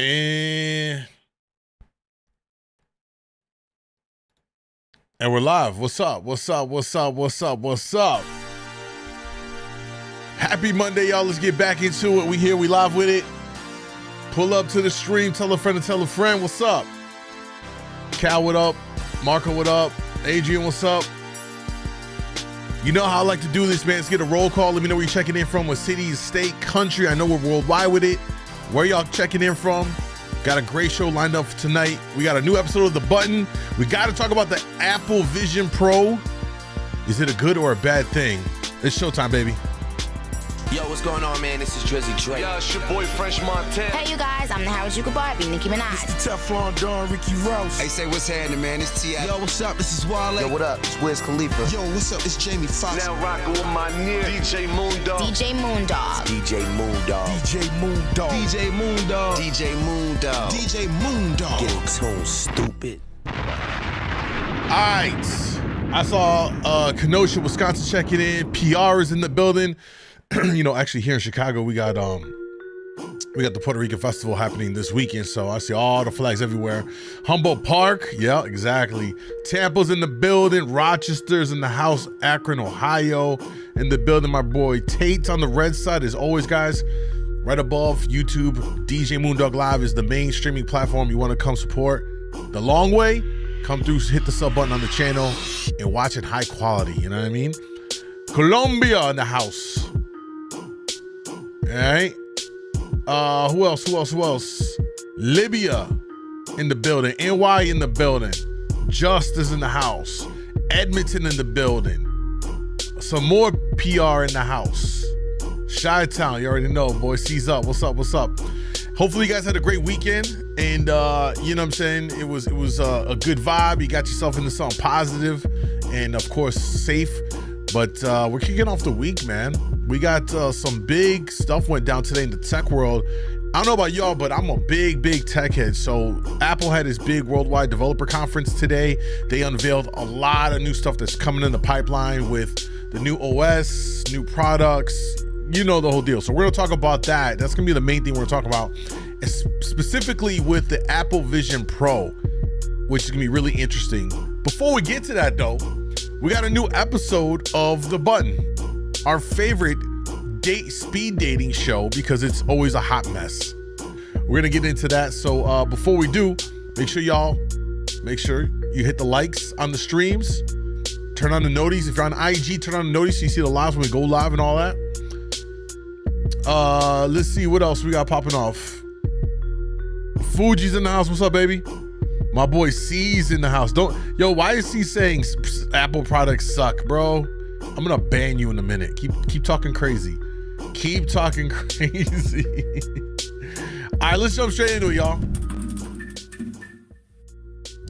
And we're live. What's up? What's up? What's up? What's up? What's up? Happy Monday, y'all. Let's get back into it. We here. We live with it. Pull up to the stream. Tell a friend to tell a friend. What's up? Cal, what up? Marco, what up? Adrian, what's up? You know how I like to do this, man. Let's get a roll call. Let me know where you're checking in from. What city, state, country. I know we're worldwide with it. Where y'all checking in from? Got a great show lined up for tonight. We got a new episode of The Button. We got to talk about the Apple Vision Pro. Is it a good or a bad thing? It's showtime, baby. Yo, what's going on, man? This is Drizzy Drake. Yo, it's your boy Fresh Montana. Hey, you guys, I'm the Harajuku Barbie, Nicki Minaj. It's the Teflon Don, Ricky Rouse. Hey, say what's happening, man? It's T.I. Yo, what's up? This is Wale. Yo, what up? It's Wiz Khalifa. Yo, what's up? It's Jamie Foxx. Now rocking with my near DJ MoonDawg. DJ Moondawg. DJ MoondDawg. DJ MoondDawg. DJ MoondDawg. DJ MoondDawg. DJ MoondDawg. Get in tune, stupid. All right. I saw Kenosha, Wisconsin checking in. PR is in the building. You know, actually here in Chicago, we got the Puerto Rican Festival happening this weekend, so I see all the flags everywhere. Humboldt Park, yeah, exactly. Tampa's in the building. Rochester's in the house. Akron, Ohio in the building. My boy Tate's on the red side as always, guys. Right above YouTube, djmoondawglive is the main streaming platform you want to come support. The long way, come through, hit the sub button on the channel and watch it high quality, you know what I mean? Colombia in the house. All right. Who else? Libya in the building. NY in the building. Justice in the house. Edmonton in the building. Some more PR in the house. Chi-Town, you already know, boy. Seize up. What's up? What's up? Hopefully you guys had a great weekend. And you know what I'm saying? It was a good vibe. You got yourself into something positive and of course safe. But we're kicking off the week, man. We got some big stuff went down today in the tech world. I don't know about y'all, but I'm a big tech head. So Apple had his big worldwide developer conference today. They unveiled a lot of new stuff that's coming in the pipeline with the new OS, new products, you know the whole deal. So we're gonna talk about that. That's gonna be the main thing we're gonna talk about, specifically with the Apple Vision Pro, which is gonna be really interesting. Before we get to that though, we got a new episode of The Button, our favorite speed dating show, because it's always a hot mess. We're gonna get into that. So before we do, make sure you hit the likes on the streams, turn on the noties. If you're on IG, turn on the noties so you see the lives when we go live and all that. Let's see what else we got popping off. Fuji's in the house. What's up, baby? My boy C's in the house. Why is he saying Apple products suck, bro? I'm gonna ban you in a minute. Keep talking crazy. Keep talking crazy. All right, let's jump straight into it, y'all.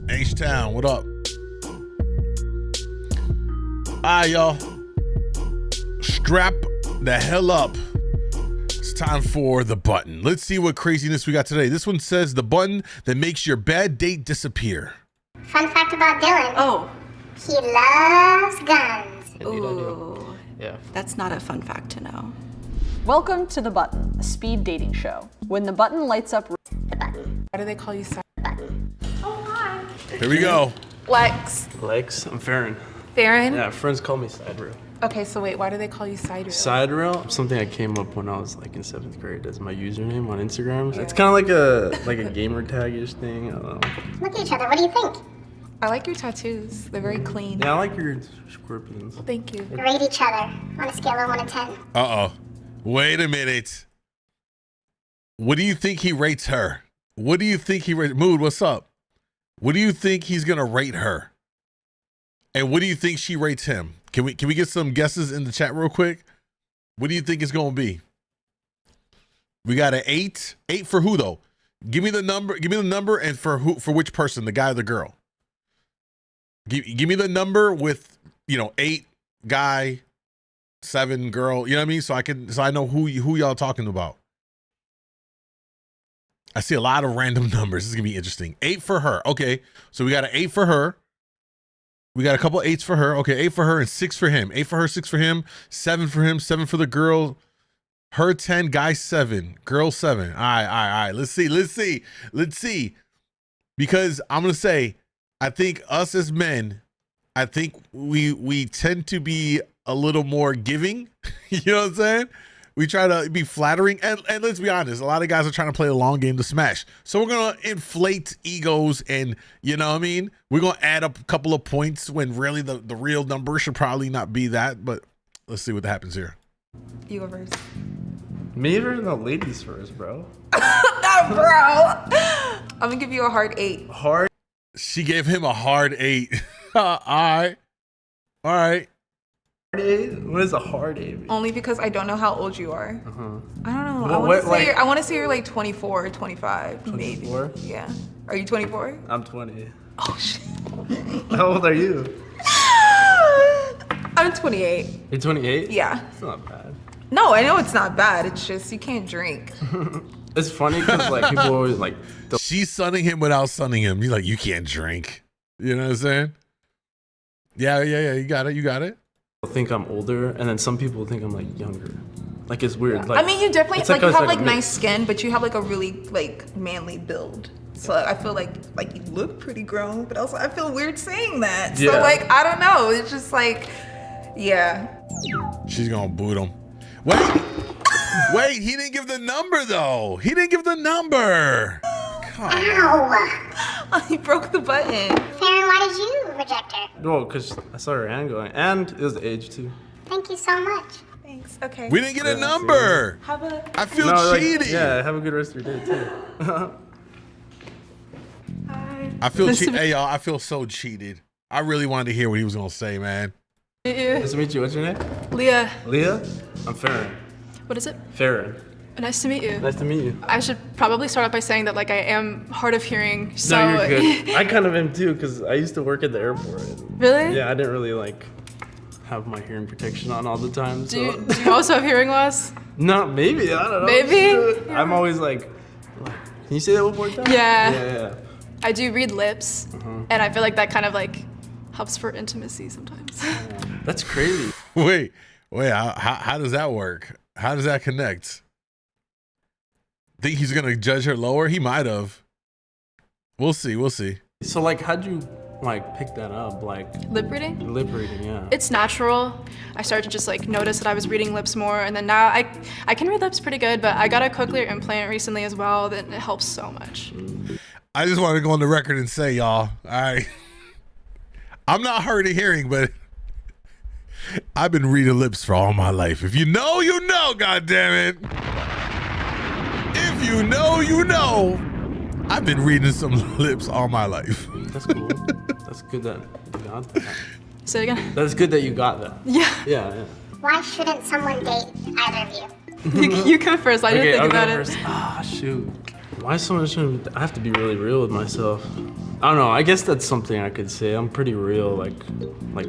H-Town, what up? All right, y'all. Strap the hell up. It's time for The Button. Let's see what craziness we got today. This one says the button that makes your bad date disappear. Fun fact about Dylan. Oh. He loves guns. Ooh. Yeah. That's not a fun fact to know. Welcome to The Button, a speed dating show. When the button lights up... The button. Why do they call you Side? Oh, hi. Here we go. Lex. Lex, I'm Farron. Farron? Yeah, friends call me Side Rail. Okay, so wait, why do they call you Side Rail? Side Rail, something I came up when I was like in 7th grade as my username on Instagram. It's kind of like a gamer tag-ish thing. I don't know. Look at each other. What do you think? I like your tattoos. They're very clean. Yeah, I like your scorpions. Thank you. Rate each other on a scale of 1 to 10. Uh-oh. Wait a minute. What do you think he rates her? What do you think he rates? Mood, what's up? What do you think he's gonna rate her? And what do you think she rates him? Can we get some guesses in the chat real quick? What do you think it's gonna be? We got an 8. 8 for who though? Give me the number. Give me the number and for who? For which person? The guy or the girl? Give me the number with 8 guy, 7 girl. You know what I mean? So I know who y'all talking about. I see a lot of random numbers. This is gonna be interesting. 8 for her. Okay, so we got an 8 for her. We got a couple 8s for her. Okay, 8 for her and 6 for him. 8 for her, 6 for him, 7 for him, 7 for the girl, Her 10, guy 7, girl 7. All right. Let's see. Because I'm gonna say, I think us as men, I think we tend to be a little more giving. You know what I'm saying? We try to be flattering, and let's be honest, a lot of guys are trying to play a long game to smash. So we're gonna inflate egos, and you know what I mean? We're gonna add up a couple of points when really the real number should probably not be that. But let's see what happens here. You go first. Me or the ladies first, bro? Bro. I'm gonna give you a hard 8. Hard. She gave him a hard 8. All right. Hard 8? What is a hard 8? Only because I don't know how old you are. I don't know. Well, I want to say you're like 24 or 25, 24? maybe. Yeah. Are you 24? I'm 20. Oh shit. How old are you? I'm 28. You're 28? Yeah. It's not bad. No, I know it's not bad. It's just you can't drink. It's funny because like people always like. She's sunning him without sunning him. He's like, you can't drink. You know what I'm saying? Yeah. You got it. Think I'm older, and then some people think I'm like younger. Like it's weird. Yeah. Like, I mean, you definitely it's like you have like a nice mix. skin, but you have like a really like manly build. So I feel like you look pretty grown, but also I feel weird saying that. So Yeah. like I don't know. It's just like, yeah. She's gonna boot him. Wait, he didn't give the number though. He didn't give the number. Come on. Ow! He broke the button. Farron, why did you reject her? Well, because I saw her hand going, and it was the age too. Thank you so much. Thanks. Okay. We didn't get a number. Have a. I feel like, cheated. yeah, have a good rest of your day too. I feel cheated. Hey y'all, I feel so cheated. I really wanted to hear what he was gonna say, man. Nice to meet you. What's your name? Leah. Leah? I'm Farron. What is it? Farron. Nice to meet you. Nice to meet you. I should probably start off by saying that like I am hard of hearing, so. No, you're good. I kind of am too, because I used to work at the airport. Really? Yeah, I didn't really like have my hearing protection on all the time. So. Do you also have hearing loss? No, maybe. I don't know. Maybe? I'm always like, can you say that one more time? Yeah. Yeah. I do read lips, and I feel like that kind of like helps for intimacy sometimes. That's crazy. Wait, how does that work? How does that connect? Think he's gonna judge her lower? He might have. We'll see. So like, how'd you like pick that up? Like Lip reading? lip reading, yeah. It's natural. I started to just like notice that I was reading lips more, and then now I can read lips pretty good, but I got a cochlear implant recently as well, that it helps so much. I just want to go on the record and say, y'all, I'm not hard of hearing, but I've been reading lips for all my life. If you know, you know, goddammit. If you know, you know. I've been reading some lips all my life. That's cool. That's good that you got that. Say it again. That's good that you got that. Yeah. Yeah. Why shouldn't someone date either of you? You go first. I didn't think about it. Ah, shoot. Why so much? I have to be really real with myself. I don't know. I guess that's something I could say. I'm pretty real, like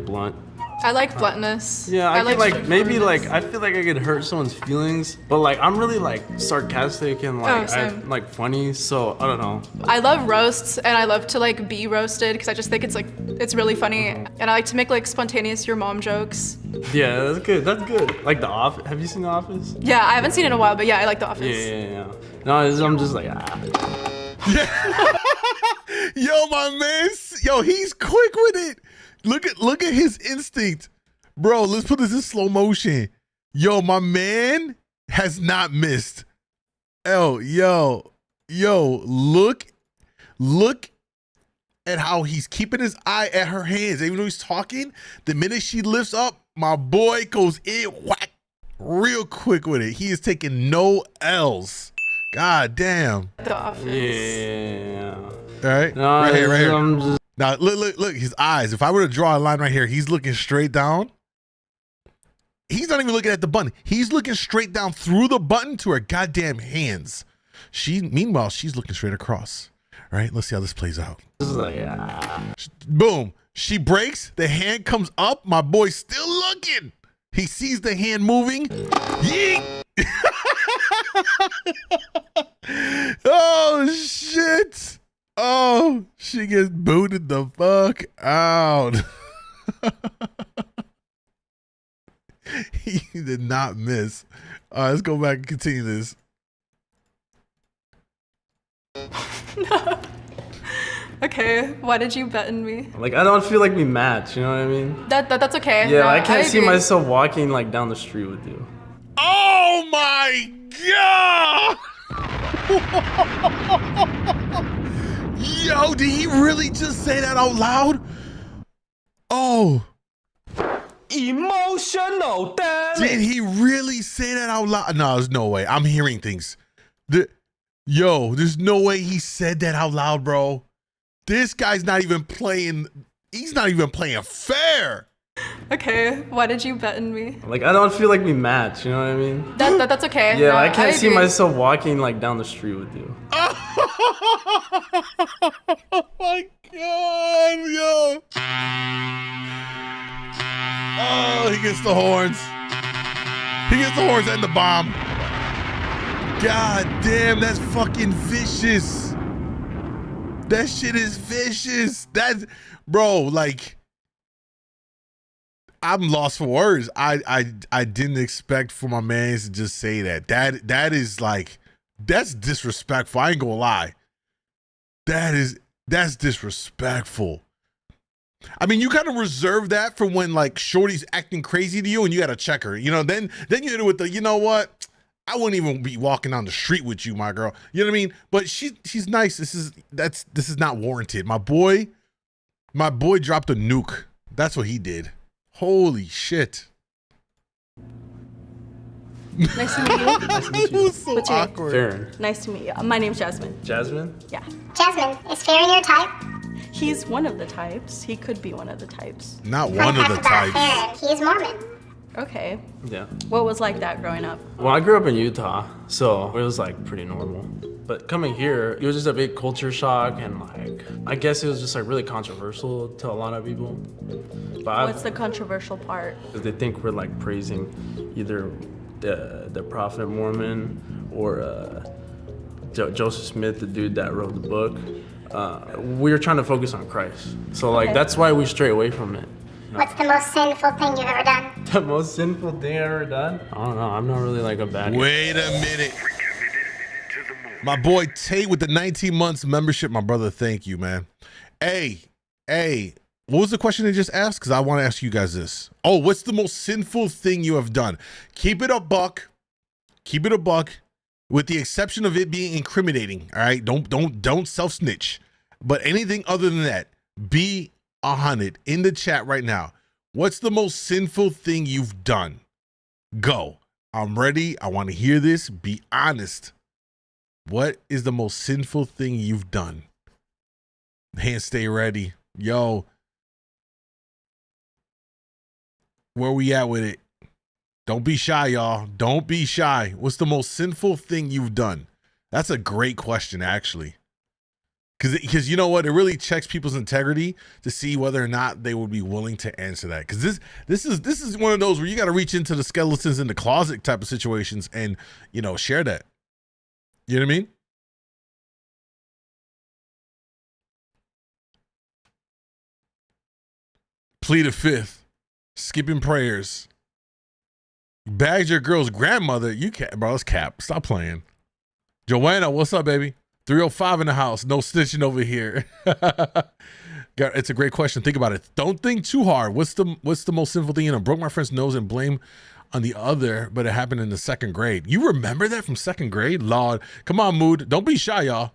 blunt. I like bluntness. Yeah, I could like maybe straightforwardness. like I feel like I could hurt someone's feelings, but like I'm really like sarcastic and like same. I'm like funny, so I don't know. I love roasts, and I love to like be roasted because I just think it's really funny, and I like to make like spontaneous your mom jokes. Yeah, that's good. That's good. Like The Office. Have you seen The Office? Yeah, I haven't seen it in a while, but yeah, I like The Office. Yeah. No, I'm just like Yo, my man. Yo, he's quick with it. Look at his instinct. Bro, let's put this in slow motion. Yo, my man has not missed. Yo, look at how he's keeping his eye at her hands. Even though he's talking, the minute she lifts up, my boy goes in whack real quick with it. He is taking no L's. God damn. The Office. yeah. All right, No, right here. I'm just Now, look, his eyes. If I were to draw a line right here, he's looking straight down. He's not even looking at the button. He's looking straight down through the button to her goddamn hands. Meanwhile, she's looking straight across. All right, let's see how this plays out. like Boom. She breaks. The hand comes up. My boy's still looking. He sees the hand moving. Yeet. Oh, shit. Oh, she gets booted the fuck out. He did not miss. All right, let's go back and continue this. Okay, why did you bet in me? Like, I don't feel like we match, you know what I mean? That's okay. Yeah, No, I can't see agree. myself walking like down the street with you. Oh my god! Yo, did he really just say that out loud? Oh. Emotional, damn it. Did he really say that out loud? No, there's no way. I'm hearing things. Yo, there's no way he said that out loud, bro. This guy's not even playing. He's not even playing fair. Okay, why did you bet in me? Like, I don't feel like we match, you know what I mean? That's okay. Yeah, No, I can't see agree. myself walking like down the street with you. Oh my god, yo. Oh, he gets the horns. He gets the horns and the bomb. God damn, that's fucking vicious. That shit is vicious. That's, bro, like, I'm lost for words. I didn't expect for my man to just say that. That is like, that's disrespectful. I ain't gonna lie. That's disrespectful. I mean, you kind of reserve that for when like shorty's acting crazy to you and you gotta check her. You know, then you hit it with the, you know what? I wouldn't even be walking down the street with you, my girl. You know what I mean? But she's nice. This is not warranted. My boy dropped a nuke. That's what he did. Holy shit. Nice to meet you. Nice to meet you. It was so What's your name? awkward. Farron. Nice to meet you. My name's Jasmine. Jasmine? Yeah. Jasmine, is Farron your type? He's one of the types. He could be one of the types. Not Fun one of fact the about types. Farron, he is Mormon. Okay. Yeah. What was like that growing up? Well, I grew up in Utah, so it was like pretty normal. But coming here, it was just a big culture shock, and like, I guess it was just like really controversial to a lot of people. But What's the controversial part? they think we're like praising either the prophet Mormon or Joseph Smith, the dude that wrote the book. We were trying to focus on Christ, so like Okay. that's why we stray away from it. What's the most sinful thing you've ever done? The most sinful thing I ever done? I don't know. I'm not really like a bad guy. Wait a minute. My boy Tate with the 19 months membership. My brother, thank you, man. Hey, what was the question they just asked? Because I want to ask you guys this. Oh, what's the most sinful thing you have done? Keep it a buck. Keep it a buck, with the exception of it being incriminating. All right, don't self snitch. But anything other than that, be 100 in the chat right now. What's the most sinful thing you've done? Go. I'm ready. I want to hear this. Be honest. What is the most sinful thing you've done? Hands stay ready. Yo. Where we at with it? Don't be shy, y'all. Don't be shy. What's the most sinful thing you've done? That's a great question, actually. Because you know what? It really checks people's integrity to see whether or not they would be willing to answer that. Because this is one of those where you got to reach into the skeletons in the closet type of situations and, you know, share that. You know what I mean? Plead the fifth. Skipping prayers. Bagged your girl's grandmother. You can't, bro. It's cap. Stop playing. Joanna, what's up, baby? 305 in the house. No snitching over here. It's a great question. Think about it. Don't think too hard. What's the most sinful thing? You know, broke my friend's nose and blame on the other, but it happened in the second grade. You remember that from second grade? Lord, come on, Mood. Don't be shy, y'all.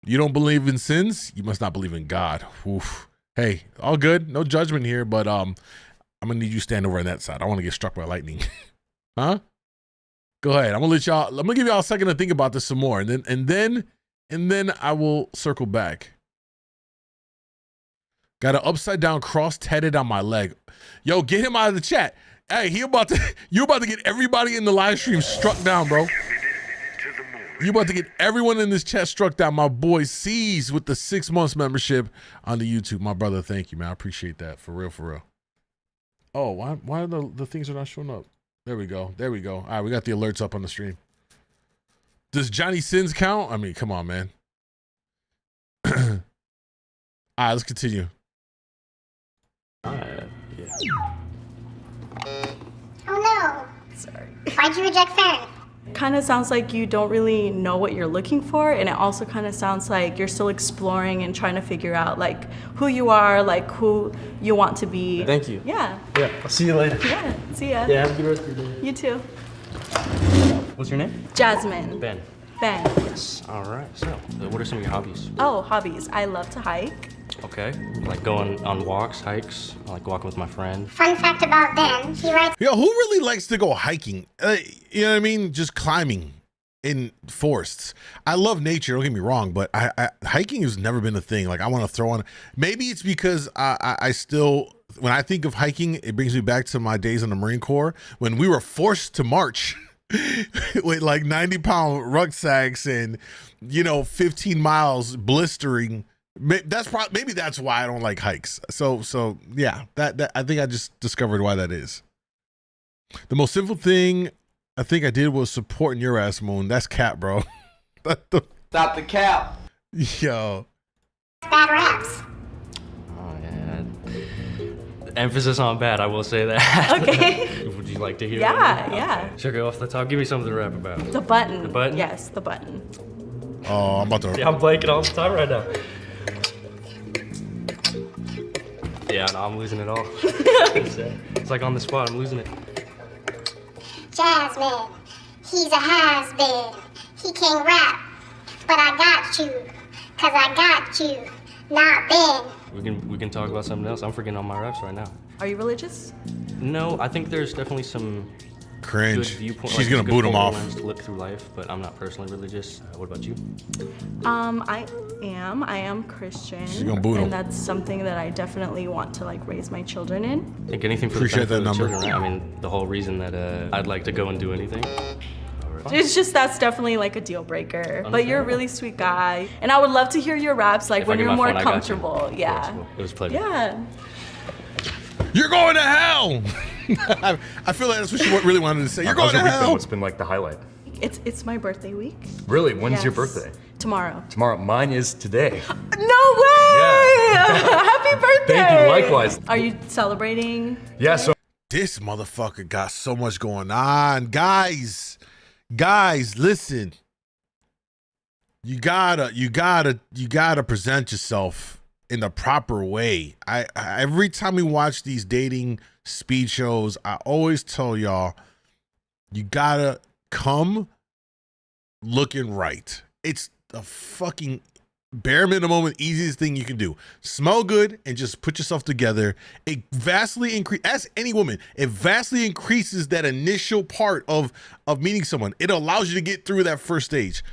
You don't believe in sins? You must not believe in God. Oof. Hey, all good. No judgment here, but I'm gonna need you to stand over on that side. I want to get struck by lightning. Huh? Go ahead. I'm gonna give y'all a second to think about this some more, and then I will circle back. Got an upside down cross tatted on my leg. Yo, get him out of the chat. Hey, you about to get everybody in the live stream struck down, bro. You about to get everyone in this chat struck down. My boy C's with the 6 months membership on the YouTube. My brother, thank you, man. I appreciate that. For real, for real. Oh, why are the things are not showing up? There we go. There we go. All right, we got the alerts up on the stream. Does Johnny Sins count? I mean, come on, man. All right, let's continue. Yeah. Oh no. Sorry. Why'd you reject Farron? Kind of sounds like you don't really know what you're looking for, and it also kind of sounds like you're still exploring and trying to figure out like who you are, like who you want to be. Thank you. Yeah. Yeah, I'll see you later. Yeah. See ya. Yeah, have a good rest of your day. You too. What's your name? Jasmine. Ben. Ben. Yes. All right. So, what are some of your hobbies? Oh, hobbies. I love to hike. Okay. Like going on walks, hikes. I like walking with my friend. Fun fact about Ben, he writes Yo, who really likes to go hiking? You know what I mean? Just climbing in forests. I love nature, don't get me wrong, but hiking has never been a thing. Like I want to throw on, maybe it's because I still, when I think of hiking, it brings me back to my days in the Marine Corps when we were forced to march with like 90-pound rucksacks and, 15 miles blistering. Maybe that's why I don't like hikes. So yeah, that I think I just discovered why that is. The most simple thing I think I did was supporting your ass, Moon. That's cap, bro. Stop the cap. Yo. bad raps. Oh yeah. Emphasis on bad, I will say that. Okay. Would you like to hear? Yeah, it? yeah. Okay. Sure, go off the top. Give me something to rap about. The button. The button? Yes, the button. Oh, I'm about to. Yeah, I'm blanking all the time right now. Yeah, no, I'm losing it all. It's like on the spot, I'm losing it. Jasmine, he's a has-been. He can't rap, but I got you, 'cause I got you, not Ben. We can talk about something else. I'm forgetting all my raps right now. Are you religious? No, I think there's definitely some Cringe. good viewpoint. She's gonna boot him off. To look through life, but I'm not personally religious. What about you? I am Christian. She's gonna boot him. And that's something that I definitely want to like raise my children in. I think anything for Appreciate the that benefit of the number. children, right? I mean, the whole reason that I'd like to go and do anything. It's just that's definitely like a deal breaker. But you're a really sweet guy, and I would love to hear your raps like If when I get you're my more phone, I got you. comfortable. Yeah. It was a pleasure. Yeah. You're going to hell. I feel like that's what she really wanted to say. You're going How's to your week been? hell. What's been like the highlight? It's my birthday week. Really? When's your Yes. birthday? Tomorrow. Tomorrow. Mine is today. No way! Happy birthday! Thank you, likewise. Are you celebrating? Yeah, so This motherfucker got so much going on. Guys, listen. You gotta present yourself in the proper way. I every time we watch these dating speed shows, I always tell y'all, you gotta come looking right. It's the fucking bare minimum and easiest thing you can do. Smell good and just put yourself together. It vastly as any woman, it vastly increases that initial part of meeting someone. It allows you to get through that first stage.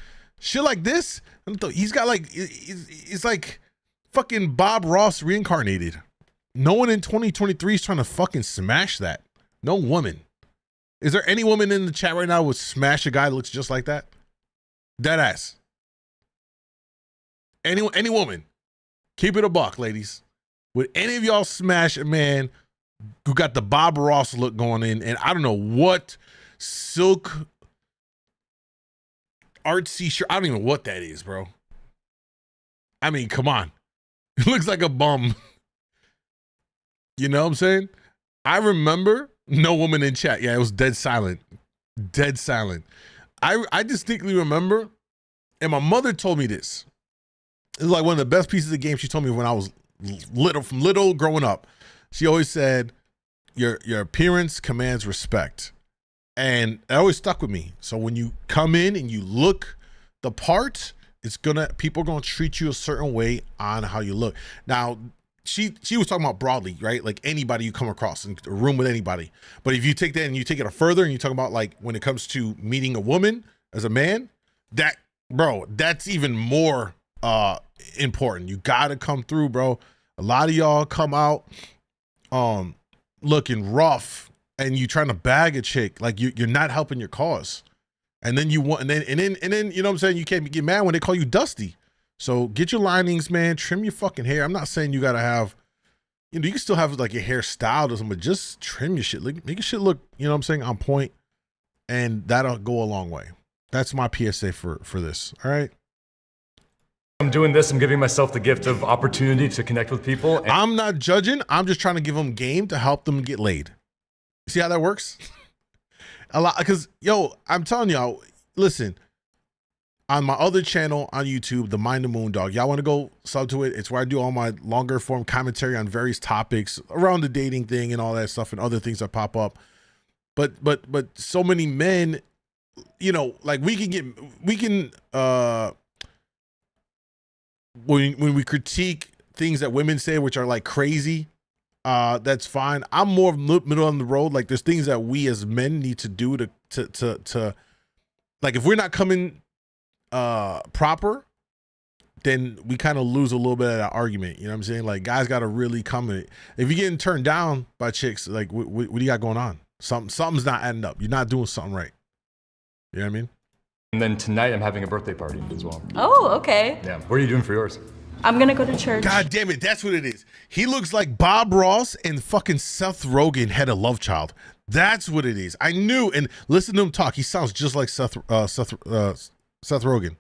Shit like this, he's got like, it's like fucking Bob Ross reincarnated. No one in 2023 is trying to fucking smash that. No woman. Is there any woman in the chat right now who would smash a guy that looks just like that? Dead ass. Any woman. Keep it a buck, ladies. Would any of y'all smash a man who got the Bob Ross look going in and I don't know what silk artsy shirt? I don't even know what that is, bro. I mean, come on. It looks like a bum. You know what I'm saying? I remember no woman in chat. Yeah, it was dead silent. Dead silent. I distinctly remember, and my mother told me this. It was like one of the best pieces of the game she told me when I was little growing up. She always said, your appearance commands respect. And it always stuck with me. So when you come in and you look the part, people are gonna treat you a certain way on how you look. Now, she was talking about broadly, right? Like anybody you come across in a room with anybody. But if you take that and you take it further and you talk about like when it comes to meeting a woman as a man, that's even more important. You gotta come through, bro. A lot of y'all come out looking rough and you trying to bag a chick, like you're not helping your cause. And then you know what I'm saying? You can't get mad when they call you dusty. So get your linings, man. Trim your fucking hair. I'm not saying you gotta have, you can still have like your hair styled or something, but just trim your shit. Make your shit look, you know what I'm saying, on point. And that'll go a long way. That's my PSA for this. All right. I'm doing this. I'm giving myself the gift of opportunity to connect with people. I'm not judging. I'm just trying to give them game to help them get laid. See how that works? A lot, because yo, I'm telling y'all, listen, on my other channel on YouTube, the Mind the MoonDawg, y'all want to go sub to it? It's where I do all my longer form commentary on various topics around the dating thing and all that stuff and other things that pop up. But so many men, you know, like we can when we critique things that women say which are like crazy, that's fine. I'm more middle on the road. Like there's things that we as men need to do to like, if we're not coming proper, then we kind of lose a little bit of that argument. You know what I'm saying? Like guys got to really come in. If you're getting turned down by chicks, like what do you got going on? Something's not adding up. You're not doing something right. You know what I mean? And then tonight I'm having a birthday party as well. Oh, okay. Yeah. What are you doing for yours? I'm gonna go to church. God damn it, that's what it is. He looks like Bob Ross and fucking Seth Rogen had a love child. That's what it is. I knew, and listen to him talk. He sounds just like Seth Rogen,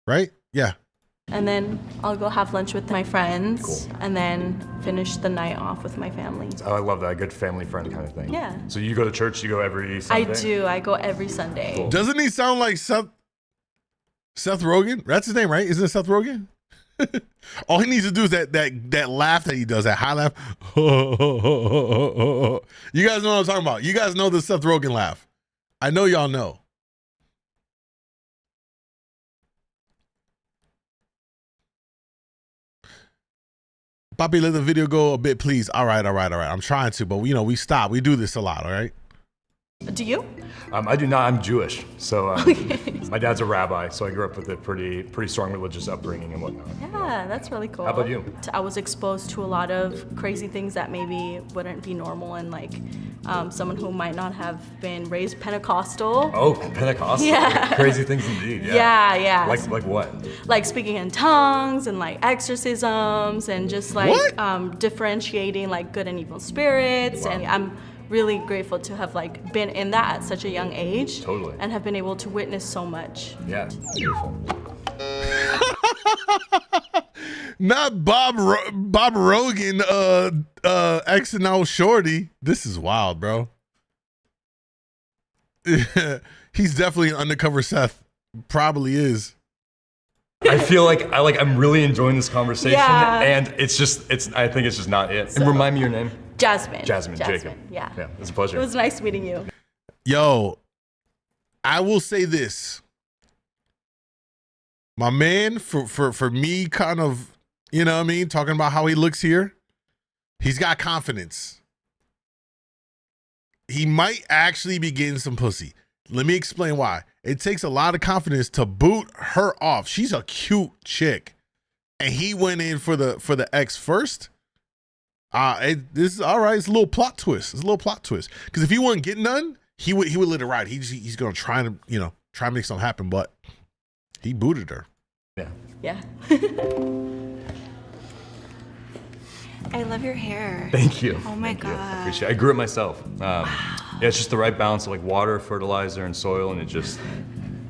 right? Yeah. And then I'll go have lunch with my friends, and then finish the night off with my family. Oh, I love that. A good family friend kind of thing. Yeah. So you go to church, you go every Sunday? I do. I go every Sunday. Cool. Doesn't he sound like Seth Rogen? That's his name, right? Isn't it Seth Rogen? All he needs to do is that laugh that he does, that high laugh. You guys know what I'm talking about. You guys know the Seth Rogen laugh. I know y'all know. Bobby, let the video go a bit, please. All right. I'm trying to, but you know, we stop. We do this a lot, all right? Do you? I do not. I'm Jewish, so my dad's a rabbi, so I grew up with a pretty strong religious upbringing and whatnot. Yeah, that's really cool. How about you? I was exposed to a lot of crazy things that maybe wouldn't be normal, and like someone who might not have been raised Pentecostal. Oh, Pentecostal. Yeah. Crazy things indeed. Yeah. Yeah. Like what? Like speaking in tongues and like exorcisms and just like differentiating like good and evil spirits. Wow. And I'm really grateful to have like been in that at such a young age. Totally. And have been able to witness so much. Yeah, beautiful. Not Bob Rogan Xing out Shorty. This is wild, bro. He's definitely an undercover Seth. Probably is. I feel like I'm really enjoying this conversation, Yeah. and I think it's just not it. And remind me your name. Jasmine. Jacob. Yeah. Yeah, it's a pleasure. It was nice meeting you. Yo, I will say this. My man, for me, kind of, you know what I mean, talking about how he looks here, he's got confidence. He might actually be getting some pussy. Let me explain why. It takes a lot of confidence to boot her off. She's a cute chick, and he went in for the ex first. This is all right. It's a little plot twist. Because if he wasn't getting none, he would let it ride. He's gonna try to make something happen, but he booted her. Yeah. I love your hair. Thank you. Oh my Thank you. God. I appreciate it. I grew it myself. Yeah, it's just the right balance of like water, fertilizer, and soil, and it just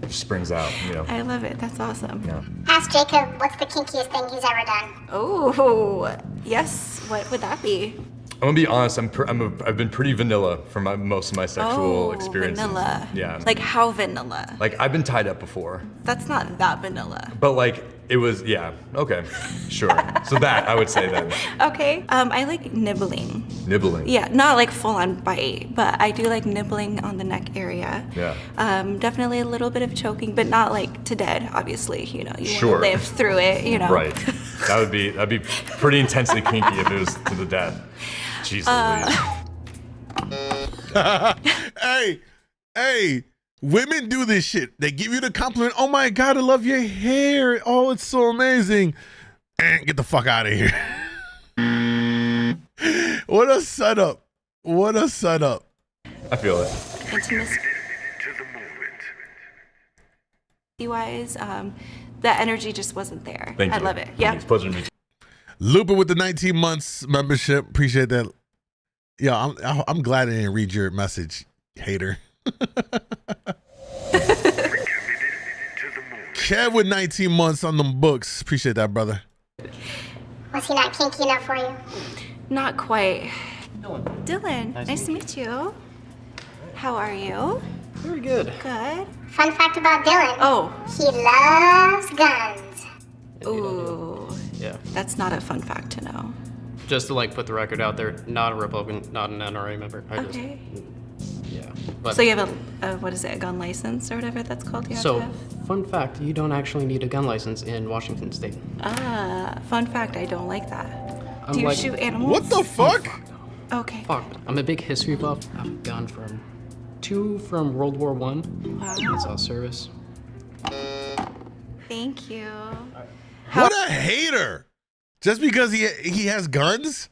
springs out, you know. I love it. That's awesome. Yeah. Ask Jacob what's the kinkiest thing he's ever done. Oh, yes. What would that be? I'm gonna be honest. I've been pretty vanilla for most of my sexual experiences. Vanilla. Yeah. Like how vanilla? Like I've been tied up before. That's not that vanilla. But like it was, yeah. Okay, sure. So that I would say then. Okay. I like nibbling. Nibbling. Yeah, not like full on bite, but I do like nibbling on the neck area. Yeah. Definitely a little bit of choking, but not like to dead. Obviously, you know, you Sure. want to live through it. You know. Right. That'd be pretty intensely kinky if it was to the death. Jeez Louise. Hey, women do this shit. They give you the compliment. Oh my God, I love your hair. Oh, it's so amazing. And get the fuck out of here. What a setup. I feel it. Intimacy wise, the energy just wasn't there. Thank you. I love it. Yeah. It's a pleasure to meet you. Looper with the 19 months membership. Appreciate that. Yeah, I'm glad I didn't read your message, hater. Kev with 19 months on them books. Appreciate that, brother. Was he not kinky enough for you? Not quite. Dylan, nice to meet you. How are you? Very good. Good. Fun fact about Dylan. Oh. He loves guns. Ooh. Yeah. That's not a fun fact to know. Just to like put the record out there, not a Republican, not an NRA member. Okay. Yeah. But So you have a what is it, a gun license or whatever that's called? You have to so, have? fun fact, you don't actually need a gun license in Washington State. Fun fact, I don't like that. I'm Do you like- shoot animals? What the fuck? Okay. Fuck. I'm a big history buff. I have a gun from 2 from World War I. Wow. I saw service. Thank you. What a hater! Just because he has guns?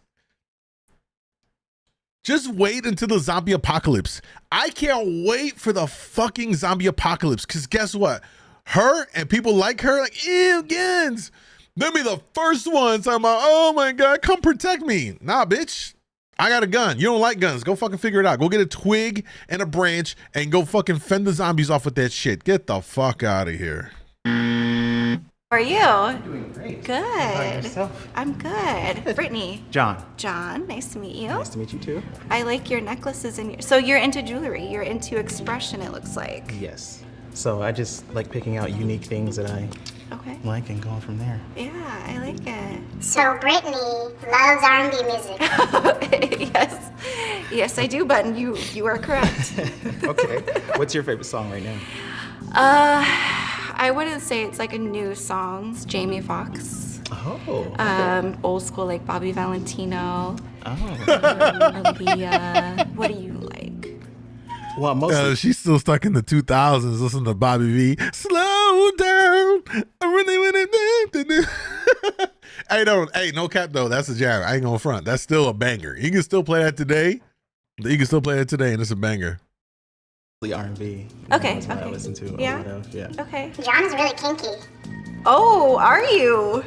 Just wait until the zombie apocalypse. I can't wait for the fucking zombie apocalypse. Cause guess what? Her and people like her, like, ew, guns. They'll be the first ones talking about, oh my God, come protect me. Nah, bitch. I got a gun. You don't like guns. Go fucking figure it out. Go get a twig and a branch and go fucking fend the zombies off with that shit. Get the fuck out of here. How are you? Doing great. Good. How about yourself? I'm good. Brittany. John. John, nice to meet you. Nice to meet you too. I like your necklaces and so you're into jewelry. You're into expression, it looks like. Yes. So I just like picking out unique things that I Okay. like and going from there. Yeah, I like it. So Brittany loves R&B music. Yes. Yes, I do, Button. You are correct. Okay. What's your favorite song right now? I wouldn't say it's like a new song. It's Jamie Foxx. Oh. Okay. Old school like Bobby Valentino. Oh. Aaliyah. What do you like? Well, mostly. She's still stuck in the 2000s listening to Bobby V. Slow down. I really want to do. Hey, no cap though. That's a jam. I ain't gonna front. That's still a banger. You can still play that today. You can still play it today, and it's a banger. R&B. Okay. That's what I Okay. listen to a Yeah. lot of. Yeah. Okay. John is really kinky. Oh, are you?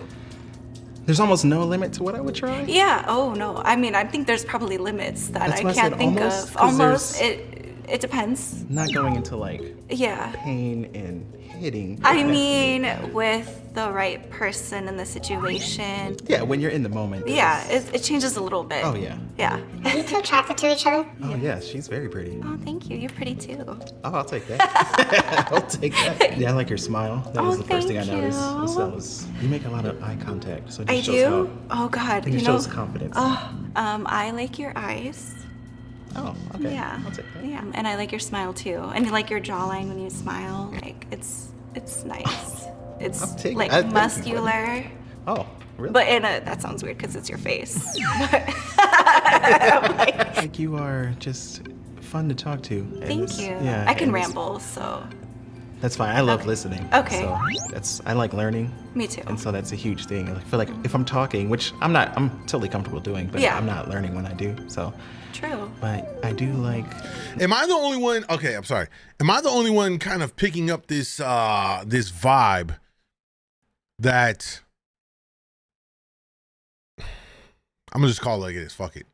There's almost no limit to what I would try. Yeah. Oh no. I mean, I think there's probably limits that That's I why I can't said think almost, of. 'cause Almost. there's- It depends. Not going into like Yeah. pain and hitting. I mean, with the right person in the situation. Yeah, when you're in the moment. Yeah, it changes a little bit. Oh yeah. Yeah. Are you two attracted to each other? Oh yeah, she's very pretty. Oh, thank you. You're pretty too. Oh, I'll take that. I'll take that. Yeah, I like your smile. That was Oh, the first thing I thank noticed. you. So that was, you make a lot of eye contact, so it just I shows do? how. Oh God. I think it shows confidence. Oh, I like your eyes. Oh, okay. Yeah. I'll take that. Yeah, and I like your smile too, and I like your jawline when you smile. Like it's nice. It's I'll take like it. Thank you. muscular. Oh, really? But that sounds weird because it's your face. Like you are just fun to talk to. and Thank it's- you. Yeah, I can and it's- ramble, so That's fine. I love Okay. listening. Okay. So I like learning. Me too. And so that's a huge thing. I feel like if I'm talking, which I'm totally comfortable doing, but Yeah. I'm not learning when I do. So, true. but I do like. Am I the only one? Okay, I'm sorry. Am I the only one kind of picking up this this vibe that I'm gonna just call it like it is. Fuck it.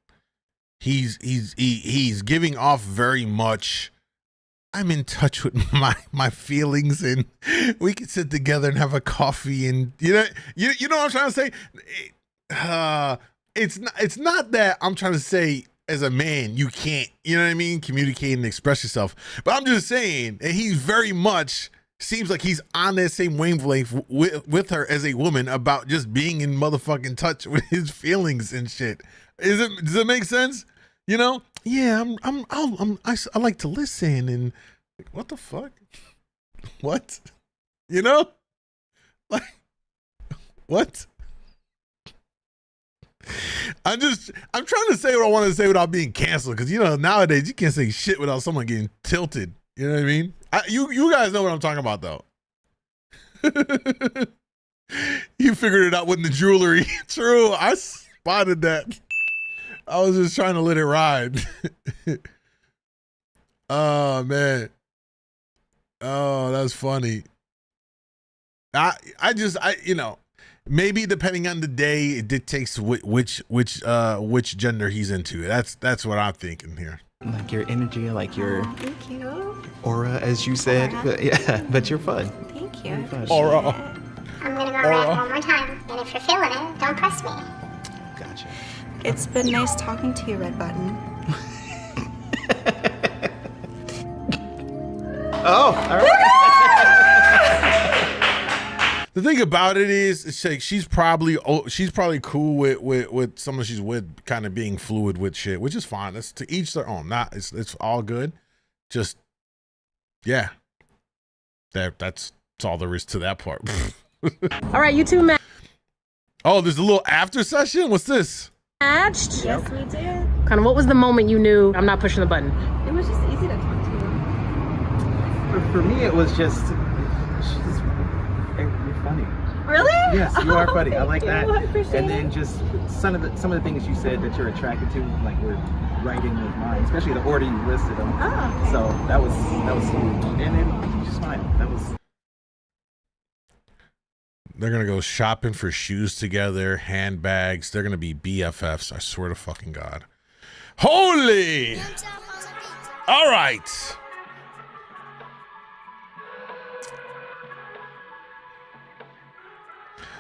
He's giving off very much. I'm in touch with my feelings, and we can sit together and have a coffee, and you know what I'm trying to say. It's not that I'm trying to say as a man you can't, you know what I mean, communicate and express yourself, but I'm just saying that he's very much seems like he's on that same wavelength with her as a woman about just being in motherfucking touch with his feelings and shit. Does it make sense? You know? Yeah, I like to listen and what the fuck? What? You know? Like what? I'm trying to say what I want to say without being canceled, because you know nowadays you can't say shit without someone getting tilted. You know what I mean? You guys know what I'm talking about though. You figured it out with the jewelry. True, I spotted that. I was just trying to let it ride. Oh man. Oh, that's funny. I you know, maybe depending on the day, it dictates which gender he's into. That's what I'm thinking here. Like your energy, like your Thank you. aura, as you said. Aura. But yeah, but you're fun. Thank you. You're fun. Aura. I'm gonna go right one more time, and if you're feeling it, don't press me. Gotcha. It's been nice talking to you, Red Button. Oh, all right. The thing about it is, it's like she's probably cool with someone she's with, kind of being fluid with shit, which is fine. That's to each their own. It's all good. Just yeah, that's all there is to that part. All right, you two matched. Oh, there's a little after session. What's this? Yes, we did. Kind of. What was the moment you knew I'm not pushing the button? It was just easy to talk to you. For me, it was just, you're funny. Really? Yes, you are funny. I like Thank that. you. I appreciate And then it. just some of the things you said that you're attracted to, like were right in with mine, especially the order you listed them. Oh, okay. So that was huge. And then you smiled. That was. They're gonna go shopping for shoes together, handbags. They're gonna be BFFs. I swear to fucking God. Holy! All right.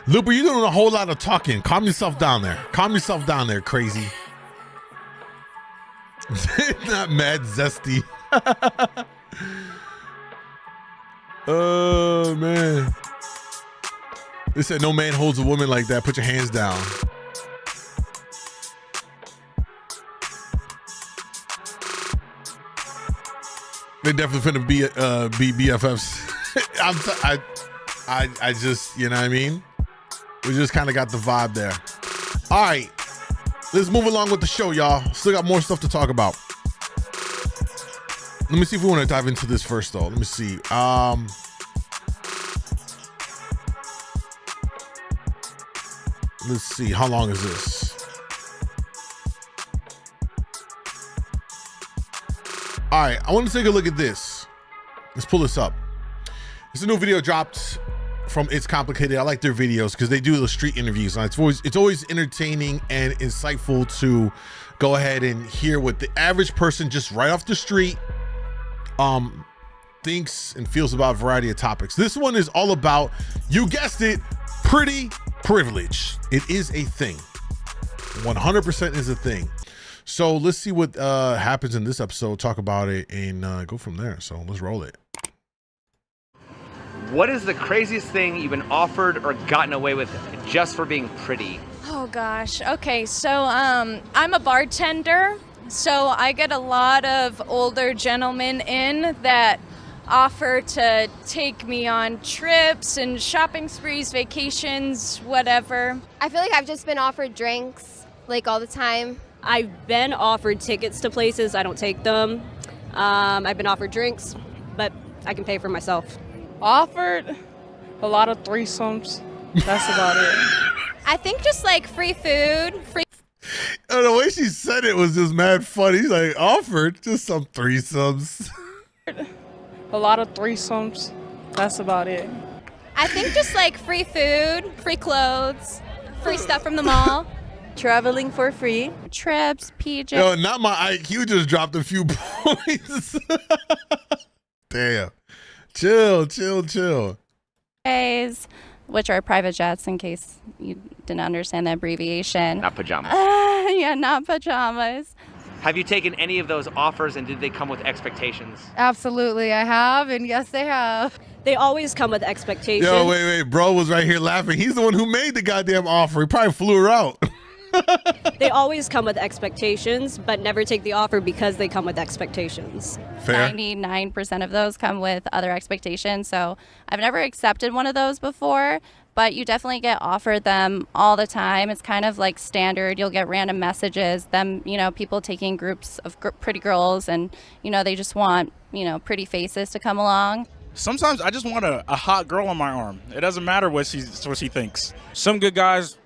Looper, you're doing a whole lot of talking. Calm yourself down there. Calm yourself down there, crazy. Not mad zesty. Oh, man. They said no man holds a woman like that. Put your hands down. They definitely finna be BFFs. I just, you know what I mean? We just kind of got the vibe there. All right, let's move along with the show, y'all. Still got more stuff to talk about. Let me see if we want to dive into this first, though. Let me see. Let's see. How long is this? All right, I want to take a look at this. Let's pull this up. It's a new video dropped from It's Complicated. I like their videos because they do the street interviews. And it's always entertaining and insightful to go ahead and hear what the average person just right off the street thinks and feels about a variety of topics. This one is all about, you guessed it, pretty privilege. It is a thing. 100% is a thing. So let's see what happens in this episode, talk about it, and go from there. So let's roll it. What is the craziest thing you've been offered or gotten away with just for being pretty? Oh gosh. Okay, so I'm a bartender, so I get a lot of older gentlemen in that offer to take me on trips and shopping sprees, vacations, whatever. I feel like I've just been offered drinks like all the time. I've been offered tickets to places. I don't take them. I've been offered drinks, but I can pay for myself. Offered a lot of threesomes. That's about it. I think just like free food, free. Oh, the way she said it was just mad funny. He's like, offered just some threesomes. A lot of threesomes. That's about it. I think just like free food, free clothes, free stuff from the mall. Traveling for free. Trips, PJ. Yo, not my IQ just dropped a few points. Damn. Chill. Which are private jets, in case you didn't understand the abbreviation. Not pajamas. Yeah, not pajamas. Have you taken any of those offers and did they come with expectations? Absolutely, I have, and yes, they have. They always come with expectations. Yo, wait. Bro was right here laughing. He's the one who made the goddamn offer. He probably flew her out. They always come with expectations, but never take the offer because they come with expectations. Fair. 99% of those come with other expectations. So I've never accepted one of those before, but you definitely get offered them all the time. It's kind of like standard. You'll get random messages, people taking groups of pretty girls, and, they just want, pretty faces to come along. Sometimes I just want a hot girl on my arm. It doesn't matter what she thinks. Some good guys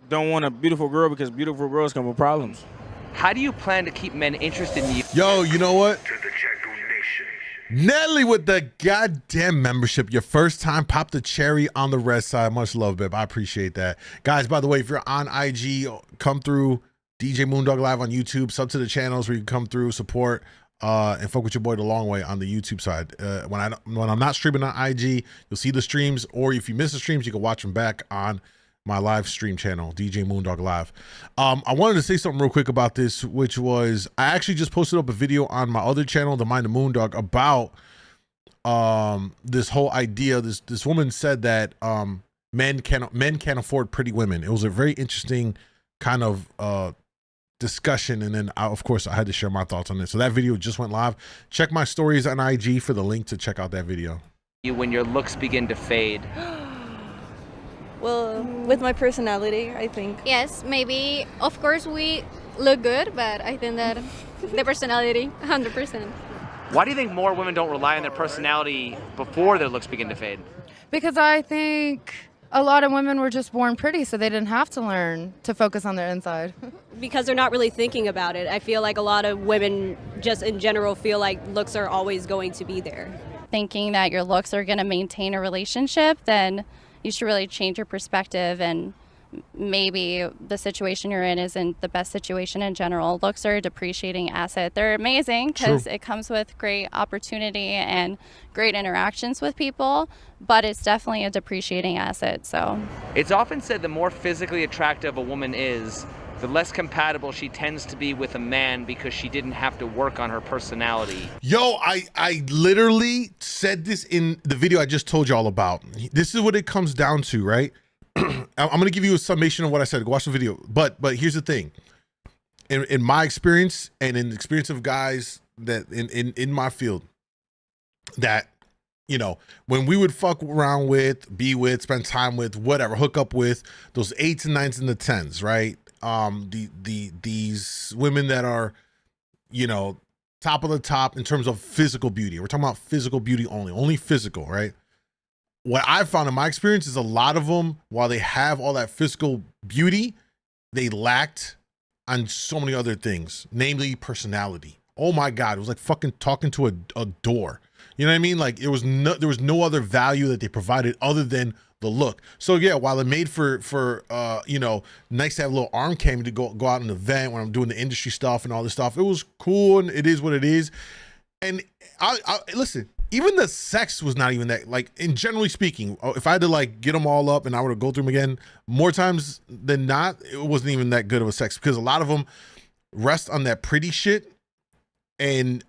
don't want a beautiful girl because beautiful girls come with problems. How do you plan to keep men interested in you? Yo, you know what? Nelly with the goddamn membership. Your first time, pop the cherry on the red side. Much love, babe. I appreciate that. Guys, by the way, if you're on IG, come through DJ MoonDawg Live on YouTube. Sub to the channels where you can come through, support, and fuck with your boy the long way on the YouTube side. When I'm not streaming on IG, you'll see the streams, or if you miss the streams, you can watch them back on my live stream channel, DJ MoonDawg Live. I wanted to say something real quick about this, which was I actually just posted up a video on my other channel, The Mind of MoonDawg, about this whole idea. This woman said that men can't afford pretty women. It was a very interesting kind of discussion, and then of course I had to share my thoughts on it. So that video just went live. Check my stories on IG for the link to check out that video. When your looks begin to fade? Well, with my personality, I think. Yes, maybe. Of course, we look good, but I think that the personality, 100%. Why do you think more women don't rely on their personality before their looks begin to fade? Because I think a lot of women were just born pretty, so they didn't have to learn to focus on their inside. Because they're not really thinking about it. I feel like a lot of women just in general feel like looks are always going to be there. Thinking that your looks are going to maintain a relationship, then you should really change your perspective, and maybe the situation you're in isn't the best situation in general. Looks are a depreciating asset. They're amazing because it comes with great opportunity and great interactions with people, but it's definitely a depreciating asset. So It's often said the more physically attractive a woman is, the less compatible she tends to be with a man because she didn't have to work on her personality. Yo, I literally said this in the video I just told you all about. This is what it comes down to, right? I'm gonna give you a summation of what I said. Go watch the video. But here's the thing. In my experience, and in the experience of guys that in my field, that, you know, when we would fuck around with, be with, spend time with, whatever, hook up with those 8s and 9s and the 10s, right? These women that are, you know, top of the top in terms of physical beauty. We're talking about physical beauty only physical, right? What I've found in my experience is a lot of them, while they have all that physical beauty, they lacked on so many other things, namely personality. Oh my God, it was like fucking talking to a door. You know what I mean? Like there was no other value that they provided other than the look. So yeah, while it made for you know, nice to have a little arm cam to go out in an event when I'm doing the industry stuff and all this stuff, it was cool and it is what it is. And I listen, even the sex was not even that, like, in generally speaking, if I had to like get them all up and I were to go through them again more times than not, it wasn't even that good of a sex, because a lot of them rest on that pretty shit and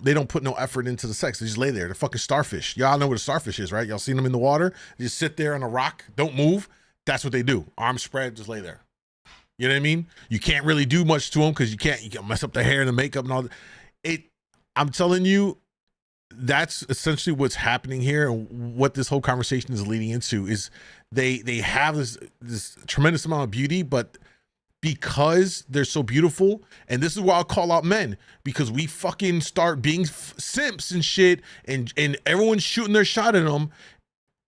they don't put no effort into the sex. They just lay there. They're fucking starfish. Y'all know what a starfish is, right? Y'all seen them in the water? They just sit there on a rock, don't move. That's what they do. Arms spread, just lay there. You know what I mean? You can't really do much to them because you can mess up the hair and the makeup and all that. I'm telling you, that's essentially what's happening here, and what this whole conversation is leading into is they have this tremendous amount of beauty, but because they're so beautiful, and this is why I'll call out men, because we fucking start being simps and shit, and everyone's shooting their shot at them,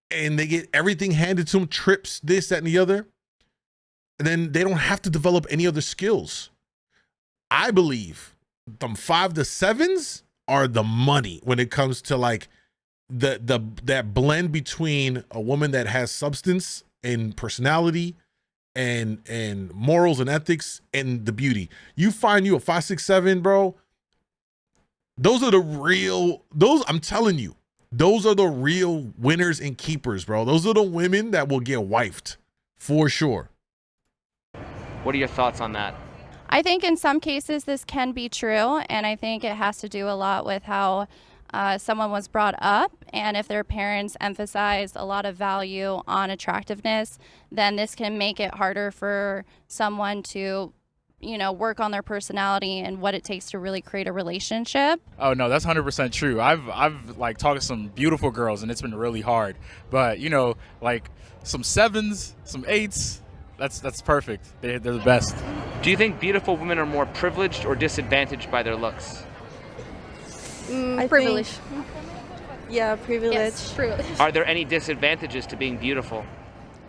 and they get everything handed to them, trips, this, that, and the other, and then they don't have to develop any other skills. I believe them 5 to 7s are the money when it comes to like that blend between a woman that has substance and personality and morals and ethics and the beauty. You find you a 5, 6, 7, bro. Those are the real, I'm telling you, those are the real winners and keepers, bro. Those are the women that will get wifed for sure. What are your thoughts on that? I think in some cases this can be true, and I think it has to do a lot with how someone was brought up, and if their parents emphasized a lot of value on attractiveness, then this can make it harder for someone to, you know, work on their personality and what it takes to really create a relationship. Oh no, that's 100% true. I've like talked to some beautiful girls and it's been really hard, but you know, like some 7s, some 8s, that's perfect. They're the best. Do you think beautiful women are more privileged or disadvantaged by their looks? Privilege. Yeah, privilege. Yes, privilege. Are there any disadvantages to being beautiful?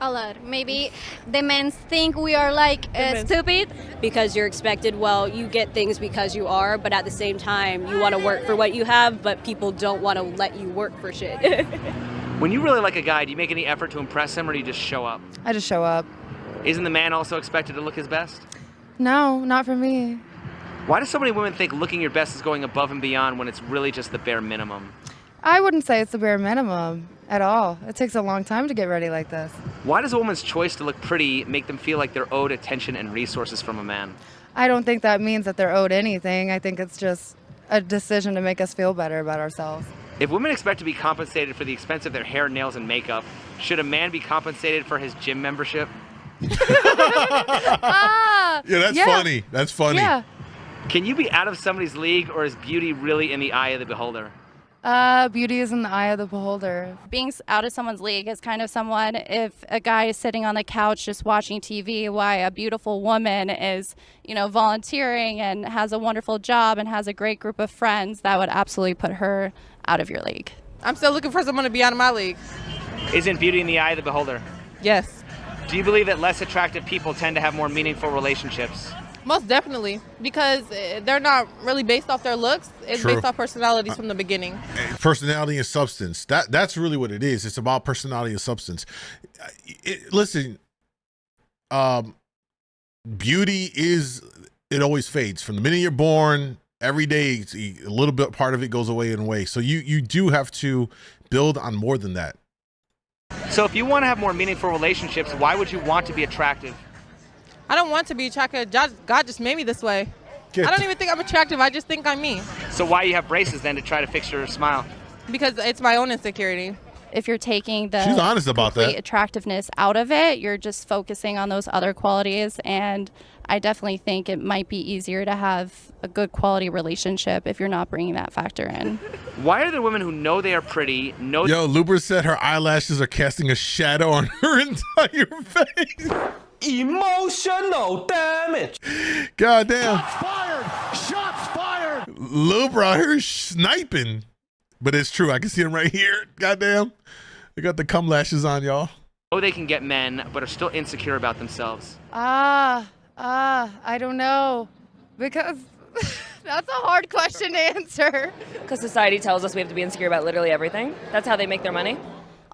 A lot. Maybe the men think we are like stupid. Because you're expected, well, you get things because you are, but at the same time, you want to work for what you have, but people don't want to let you work for shit. When you really like a guy, do you make any effort to impress him, or do you just show up? I just show up. Isn't the man also expected to look his best? No, not for me. Why do so many women think looking your best is going above and beyond when it's really just the bare minimum? I wouldn't say it's the bare minimum at all. It takes a long time to get ready like this. Why does a woman's choice to look pretty make them feel like they're owed attention and resources from a man? I don't think that means that they're owed anything. I think it's just a decision to make us feel better about ourselves. If women expect to be compensated for the expense of their hair, nails, and makeup, should a man be compensated for his gym membership? Yeah, that's funny. That's funny. Yeah. Can you be out of somebody's league, or is beauty really in the eye of the beholder? Beauty is in the eye of the beholder. Being out of someone's league is kind of someone, if a guy is sitting on the couch just watching TV, why a beautiful woman is, volunteering and has a wonderful job and has a great group of friends, that would absolutely put her out of your league. I'm still looking for someone to be out of my league. Isn't beauty in the eye of the beholder? Yes. Do you believe that less attractive people tend to have more meaningful relationships? Most definitely, because they're not really based off their looks. It's True. based off personalities from the beginning. Personality and substance. That's really what it is. It's about personality and substance. Listen, beauty it always fades. From the minute you're born, every day, a little bit part of it goes away and away. So you do have to build on more than that. So if you want to have more meaningful relationships, why would you want to be attractive? I don't want to be attractive. God just made me this way. I don't even think I'm attractive. I just think I'm me. So why you have braces then to try to fix your smile? Because it's my own insecurity. If you're taking the She's honest about complete that. attractiveness out of it, you're just focusing on those other qualities. And I definitely think it might be easier to have a good quality relationship if you're not bringing that factor in. Why are there women who know they are pretty, know Yo, Luber said her eyelashes are casting a shadow on her entire face. Emotional damage. God damn. Shots fired. Shots fired. Luber out here sniping. But it's true. I can see him right here. Goddamn. They got the cum lashes on, y'all. they can get men but are still insecure about themselves? I don't know. Because that's a hard question to answer. Because society tells us we have to be insecure about literally everything. That's how they make their money.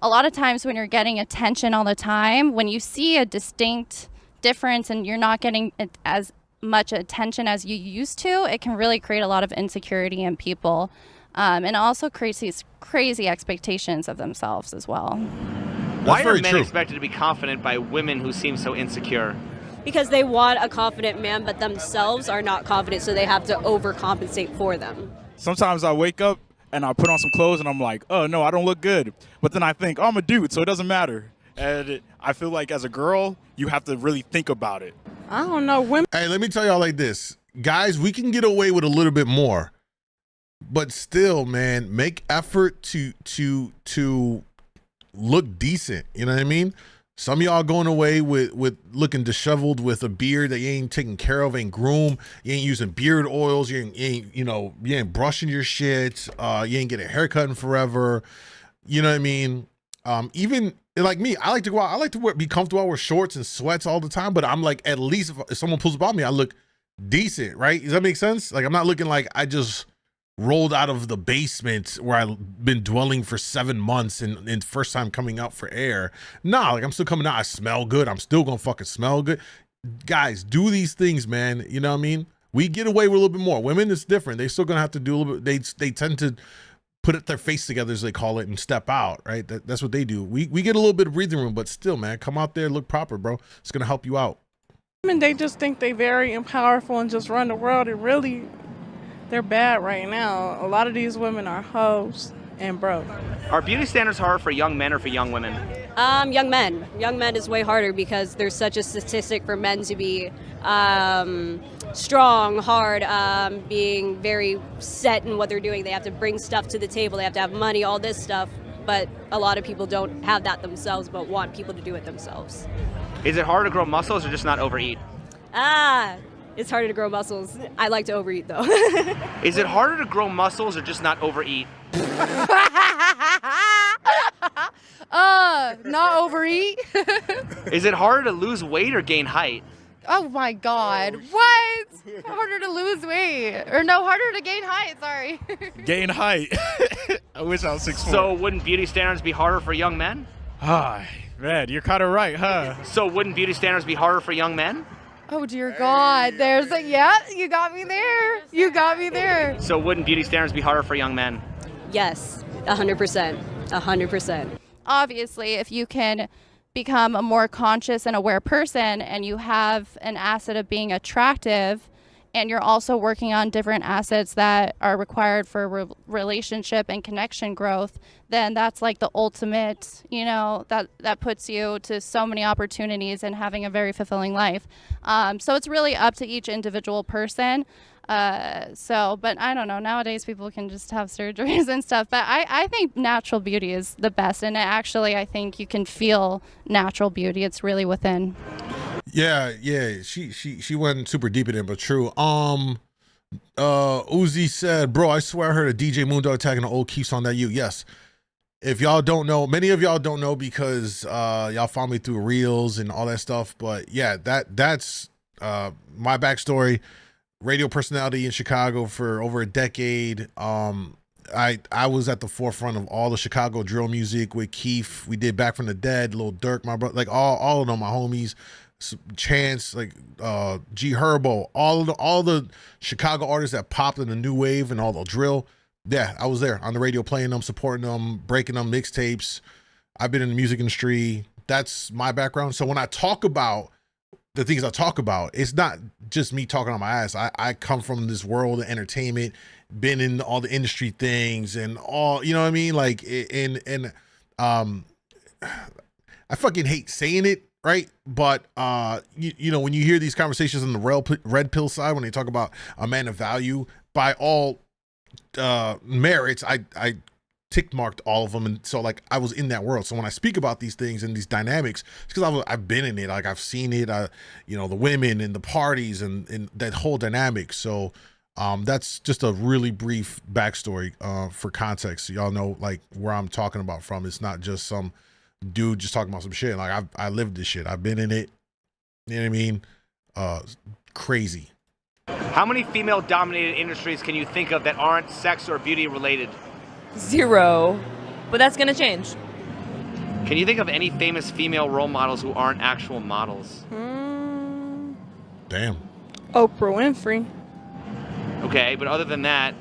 A lot of times when you're getting attention all the time, when you see a distinct difference and you're not getting as much attention as you used to, it can really create a lot of insecurity in people. And also creates these crazy expectations of themselves as well. Why are men expected to be confident by women who seem so insecure? Because they want a confident man, but themselves are not confident, so they have to overcompensate for them. Sometimes I wake up and I put on some clothes and I'm like, oh no, I don't look good. But then I think, oh, I'm a dude, so it doesn't matter. And I feel like as a girl, you have to really think about it. I don't know. Women. Hey, let me tell y'all like this. Guys, we can get away with a little bit more. But still, man, make effort to look decent. You know what I mean? Some of y'all going away with looking disheveled with a beard that you ain't taking care of, ain't groomed, you ain't using beard oils, you ain't brushing your shit, you ain't getting a haircut in forever. You know what I mean? Even like me, I like to go out, I like to be comfortable, I wear shorts and sweats all the time, but I'm like, at least if someone pulls up on me, I look decent, right? Does that make sense? Like, I'm not looking like I just rolled out of the basement where I've been dwelling for 7 months and first time coming out for air. Nah, like I'm still coming out. I smell good. I'm still gonna fucking smell good. Guys, do these things, man. You know what I mean? We get away with a little bit more. Women, it's different. They still gonna have to do a little bit. They tend to put their face together, as they call it, and step out, right? That's what they do. We get a little bit of breathing room, but still, man, come out there, look proper, bro. It's gonna help you out. Women, they just think they very powerful and just run the world, and really, they're bad right now. A lot of these women are hoes and broke. Are beauty standards harder for young men or for young women? Young men. Young men is way harder because there's such a statistic for men to be strong, hard, being very set in what they're doing. They have to bring stuff to the table. They have to have money, all this stuff. But a lot of people don't have that themselves, but want people to do it themselves. Is it harder to grow muscles or just not overeat? It's harder to grow muscles. I like to overeat, though. Is it harder to grow muscles or just not overeat? Not overeat. Is it harder to lose weight or gain height? Oh my God. What? Harder to lose weight. Or no, harder to gain height, sorry. Gain height. I wish I was 6'4". So wouldn't beauty standards be harder for young men? Man, you're kind of right, huh? So wouldn't beauty standards be harder for young men? Oh dear God, you got me there. You got me there. So wouldn't beauty standards be harder for young men? Yes, 100%. 100%. Obviously, if you can become a more conscious and aware person and you have an asset of being attractive and you're also working on different assets that are required for relationship and connection growth, then that's like the ultimate, you know, that puts you to so many opportunities and having a very fulfilling life. So it's really up to each individual person. But I don't know, nowadays people can just have surgeries and stuff, but I think natural beauty is the best, and actually I think you can feel natural beauty. It's really within. Yeah, she went super deep in it, but true. Uzi said, bro, I swear I heard a DJ MoonDawg tagging an old Keith song that you. Yes. If y'all don't know, many of y'all don't know because y'all found me through reels and all that stuff, but yeah, that's my backstory. Radio personality in Chicago for over a decade. I was at the forefront of all the Chicago drill music with Keith. We did Back from the Dead, Lil Durk, my brother, like all of them, my homies, Chance, like G Herbo, all the Chicago artists that popped in the new wave and all the drill. Yeah, I was there on the radio playing them, supporting them, breaking them mixtapes. I've been in the music industry. That's my background. So when I talk about the things I talk about, it's not just me talking on my ass. I come from this world of entertainment, been in all the industry things and all, you know what I mean? Like, I fucking hate saying it, right? But, you know, when you hear these conversations on the red pill side, when they talk about a man of value, by all merits, I tick marked all of them, and so like I was in that world. So when I speak about these things and these dynamics, it's because I've been in it. Like I've seen it. You know, the women and the parties and that whole dynamic. So that's just a really brief backstory for context. So y'all know like where I'm talking about from. It's not just some dude just talking about some shit. Like I lived this shit. I've been in it. You know what I mean? Crazy. How many female-dominated industries can you think of that aren't sex or beauty related? 0, but that's gonna change. Can you think of any famous female role models who aren't actual models? Damn. Oprah Winfrey. Okay, but other than that,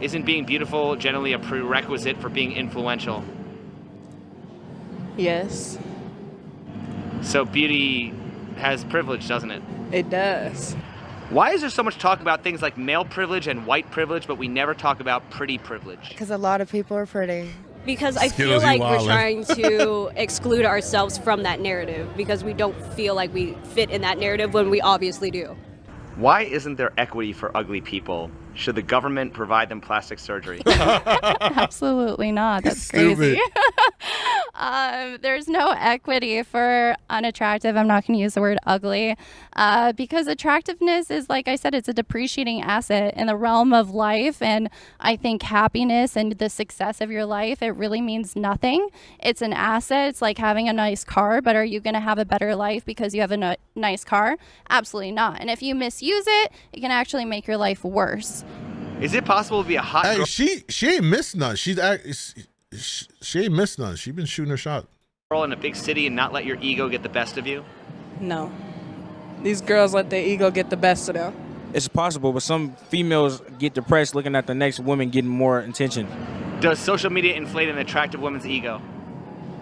isn't being beautiful generally a prerequisite for being influential? Yes. So beauty has privilege, doesn't it? It does. Why is there so much talk about things like male privilege and white privilege, but we never talk about pretty privilege? Because a lot of people are pretty. Because I feel like we're trying to exclude ourselves from that narrative because we don't feel like we fit in that narrative when we obviously do. Why isn't there equity for ugly people? Should the government provide them plastic surgery? Absolutely not. That's crazy. There's no equity for unattractive. I'm not going to use the word ugly because attractiveness is, like I said, it's a depreciating asset in the realm of life. And I think happiness and the success of your life, it really means nothing. It's an asset. It's like having a nice car, but are you going to have a better life because you have a nice car? Absolutely not. And if you misuse it, it can actually make your life worse. Is it possible to be a hot girl? She ain't missed none. She ain't missed none. She been shooting her shot. Girl in a big city and not let your ego get the best of you? No. These girls let their ego get the best of them. It's possible, but some females get depressed looking at the next woman getting more attention. Does social media inflate an attractive woman's ego?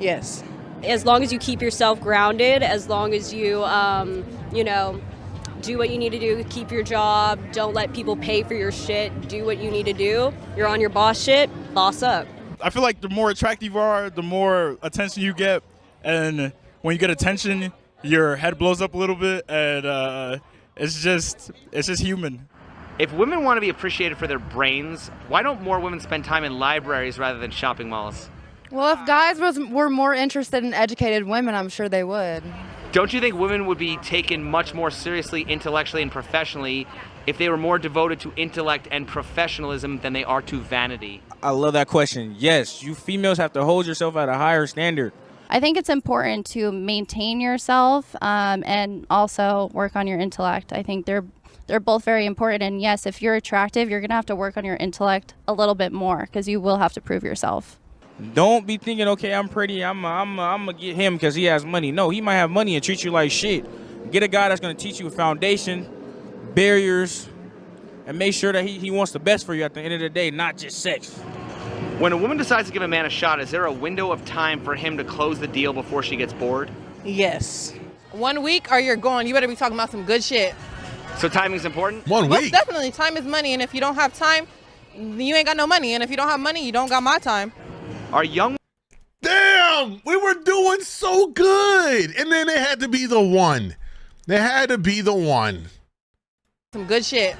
Yes. As long as you keep yourself grounded, as long as you, you know, do what you need to do, keep your job, don't let people pay for your shit, do what you need to do. You're on your boss shit, boss up. I feel like the more attractive you are, the more attention you get. And when you get attention, your head blows up a little bit, and it's just human. If women want to be appreciated for their brains, why don't more women spend time in libraries rather than shopping malls? Well, if guys were more interested in educated women, I'm sure they would. Don't you think women would be taken much more seriously intellectually and professionally if they were more devoted to intellect and professionalism than they are to vanity? I love that question. Yes, you females have to hold yourself at a higher standard. I think it's important to maintain yourself and also work on your intellect. I think they're both very important. And yes, if you're attractive, you're going to have to work on your intellect a little bit more because you will have to prove yourself. Don't be thinking, okay, I'm pretty, I'm gonna get him because he has money. No, he might have money and treat you like shit. Get a guy that's gonna teach you a foundation, barriers, and make sure that he wants the best for you at the end of the day, not just sex. When a woman decides to give a man a shot, is there a window of time for him to close the deal before she gets bored? Yes. 1 week or you're gone. You better be talking about some good shit. So timing's important? 1 Most week. definitely, time is money, and if you don't have time, you ain't got no money, and if you don't have money, you don't got my time. Are young... Damn, we were doing so good. And then it had to be the one. They had to be the one. Some good shit.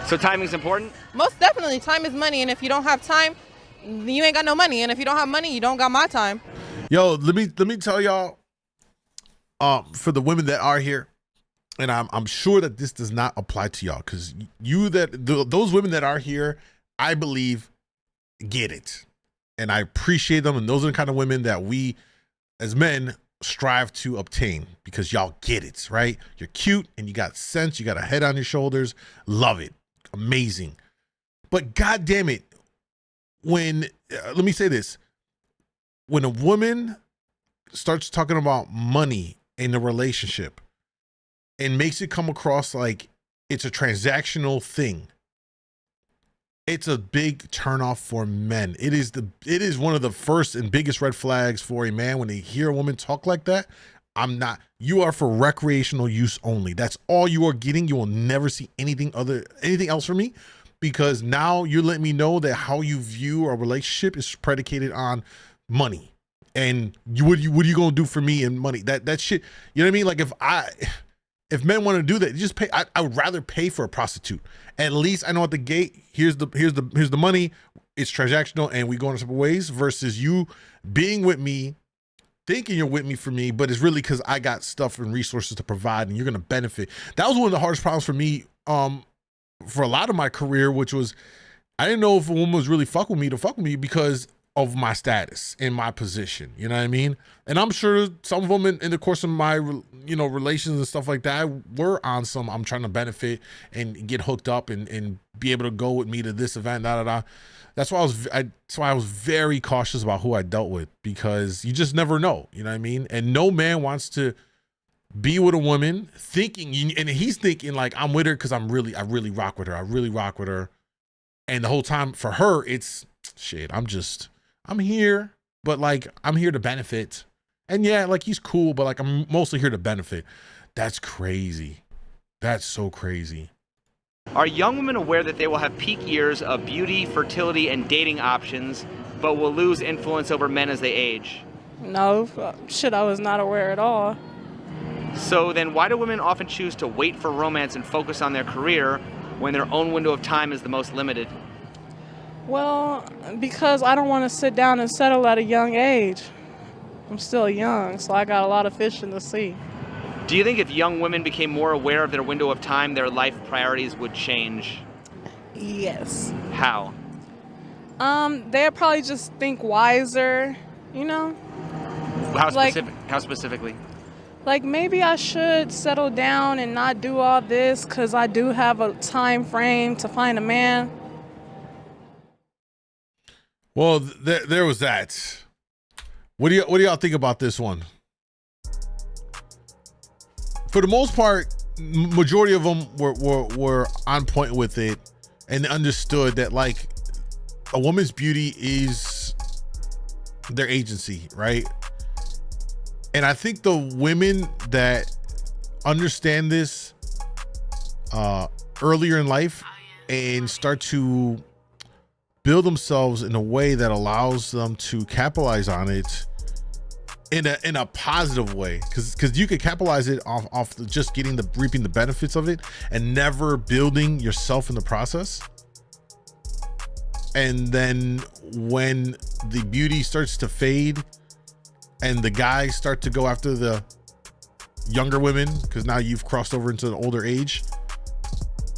So timing's important? Most definitely, time is money, and if you don't have time, you ain't got no money, and if you don't have money, you don't got my time. Yo, let me tell y'all, for the women that are here, and I'm sure that this does not apply to y'all, because those women that are here, I believe, get it. And I appreciate them, and those are the kind of women that we, as men, strive to obtain, because y'all get it, right? You're cute, and you got sense, you got a head on your shoulders. Love it. Amazing. But God damn it, when, let me say this, when a woman starts talking about money in a relationship and makes it come across like it's a transactional thing, it's a big turnoff for men. It is one of the first and biggest red flags for a man when they hear a woman talk like that. You are for recreational use only. That's all you are getting. You will never see anything else from me, because now you're letting me know that how you view a relationship is predicated on money. And what are you gonna do for me and money? That shit, you know what I mean? Like if men want to do that, just pay. I would rather pay for a prostitute. At least I know at the gate, here's the money. It's transactional and we go in separate ways, versus you being with me, thinking you're with me for me, but it's really because I got stuff and resources to provide and you're gonna benefit. That was one of the hardest problems for me, for a lot of my career, which was I didn't know if a woman was really fuck with me because of my status and my position, you know what I mean? And I'm sure some women in the course of my, relations and stuff like that were on some, I'm trying to benefit and get hooked up and be able to go with me to this event, That's why I was very cautious about who I dealt with, because you just never know, you know what I mean? And no man wants to be with a woman thinking, and he's thinking like, I'm with her because I really rock with her. And the whole time for her, it's shit, I'm here, but like, I'm here to benefit. And yeah, like he's cool, but like, I'm mostly here to benefit. That's crazy. That's so crazy. Are young women aware that they will have peak years of beauty, fertility, and dating options, but will lose influence over men as they age? No, shit, I was not aware at all. So then why do women often choose to wait for romance and focus on their career when their own window of time is the most limited? Well, because I don't want to sit down and settle at a young age. I'm still young, so I got a lot of fish in the sea. Do you think if young women became more aware of their window of time, their life priorities would change? Yes. How? They'd probably just think wiser, you know? How specifically? Like, maybe I should settle down and not do all this because I do have a time frame to find a man. Well, there was that. What do y'all think about this one? For the most part, majority of them were on point with it and understood that like a woman's beauty is their agency, right? And I think the women that understand this earlier in life and start to build themselves in a way that allows them to capitalize on it in a positive way, because you could capitalize it off just reaping the benefits of it and never building yourself in the process. And then when the beauty starts to fade and the guys start to go after the younger women, because now you've crossed over into the older age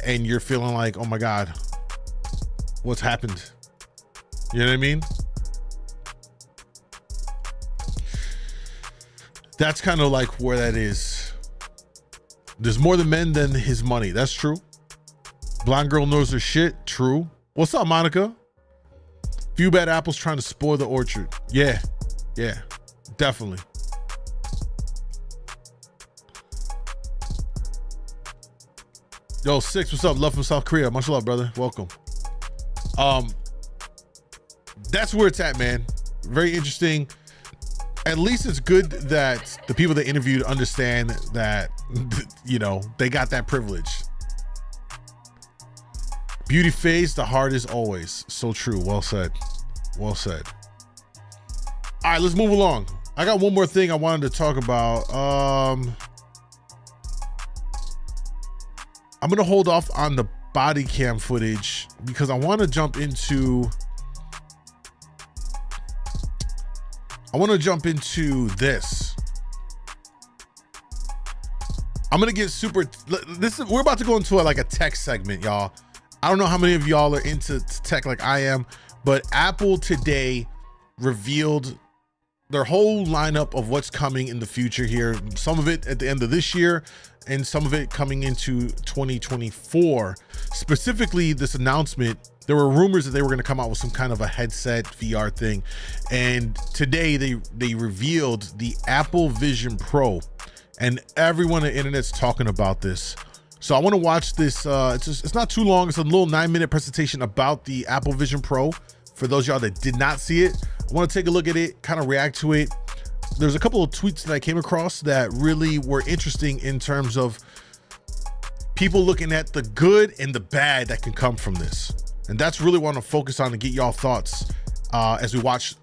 and you're feeling like, oh my God, what's happened? You know what I mean? That's kind of like where that is. There's more than men than his money. That's true. Blonde girl knows her shit. True. What's up, Monica? Few bad apples trying to spoil the orchard. Yeah, definitely. Yo, Six, what's up? Love from South Korea. Much love, brother. Welcome. That's where it's at, man. Very interesting. At least it's good that the people they interviewed understand that, they got that privilege. Beauty fades, the heart is always. So true. Well said. Well said. All right, let's move along. I got one more thing I wanted to talk about. I'm gonna hold off on the body cam footage because I want to jump into this. I'm gonna get super. We're about to go into like a tech segment, y'all. I don't know how many of y'all are into tech like I am, but Apple today revealed their whole lineup of what's coming in the future here. Some of it at the end of this year and some of it coming into 2024. Specifically, this announcement, there were rumors that they were going to come out with some kind of a headset VR thing. And today they revealed the Apple Vision Pro, and everyone on the internet's talking about this. So I want to watch this. It's not too long. It's a little 9-minute presentation about the Apple Vision Pro. For those of y'all that did not see it, I want to take a look at it, kind of react to it. There's a couple of tweets that I came across that really were interesting in terms of people looking at the good and the bad that can come from this. And that's really what I want to focus on and get y'all thoughts as we watch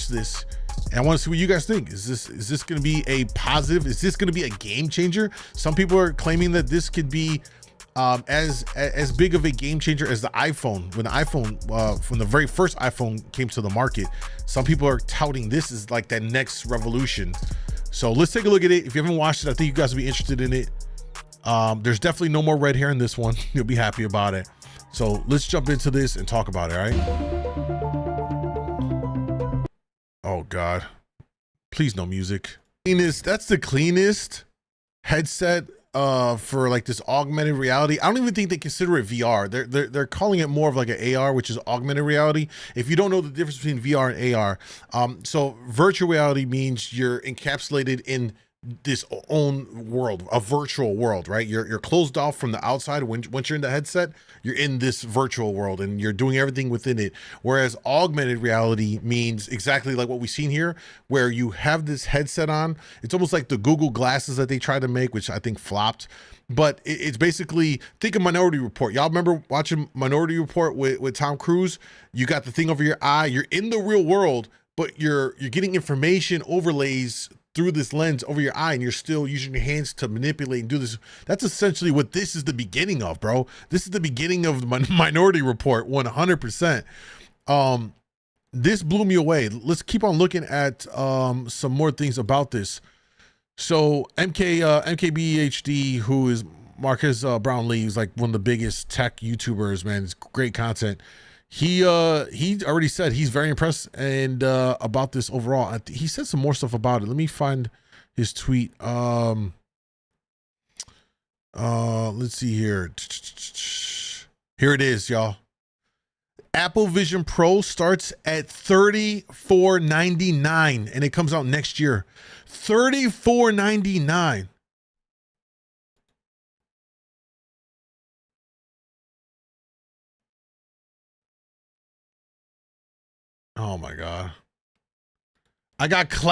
this. And I want to see what you guys think. Is this going to be a positive? Is this going to be a game changer? Some people are claiming that this could be as big of a game changer as the iPhone. When the iPhone, from the very first iPhone came to the market, some people are touting this as like that next revolution. So let's take a look at it. If you haven't watched it, I think you guys will be interested in it. There's definitely no more red hair in this one. You'll be happy about it. So let's jump into this and talk about it, all right? Oh God, please no music. That's the cleanest headset for like this augmented reality. I don't even think they consider it VR. They're calling it more of like an AR, which is augmented reality. If you don't know the difference between VR and AR, so virtual reality means you're encapsulated in this own world, a virtual world, right? You're closed off from the outside. Once you're in the headset, you're in this virtual world and you're doing everything within it. Whereas augmented reality means exactly like what we've seen here, where you have this headset on. It's almost like the Google glasses that they tried to make, which I think flopped. But it's basically, think of Minority Report. Y'all remember watching Minority Report with Tom Cruise? You got the thing over your eye. You're in the real world, but you're getting information overlays through this lens over your eye, and you're still using your hands to manipulate and do this. That's essentially what this is the beginning of, bro. This is the beginning of the Minority Report, 100%. This blew me away. Let's keep on looking at some more things about this. So MKBHD, who is Marcus Brownlee, who's like one of the biggest tech YouTubers, man. It's great content. He already said he's very impressed and about this overall. He said some more stuff about it. Let me find his tweet. Let's see here. Here it is, y'all. Apple Vision Pro starts at $34.99 and it comes out next year. $34.99. Oh my God. I got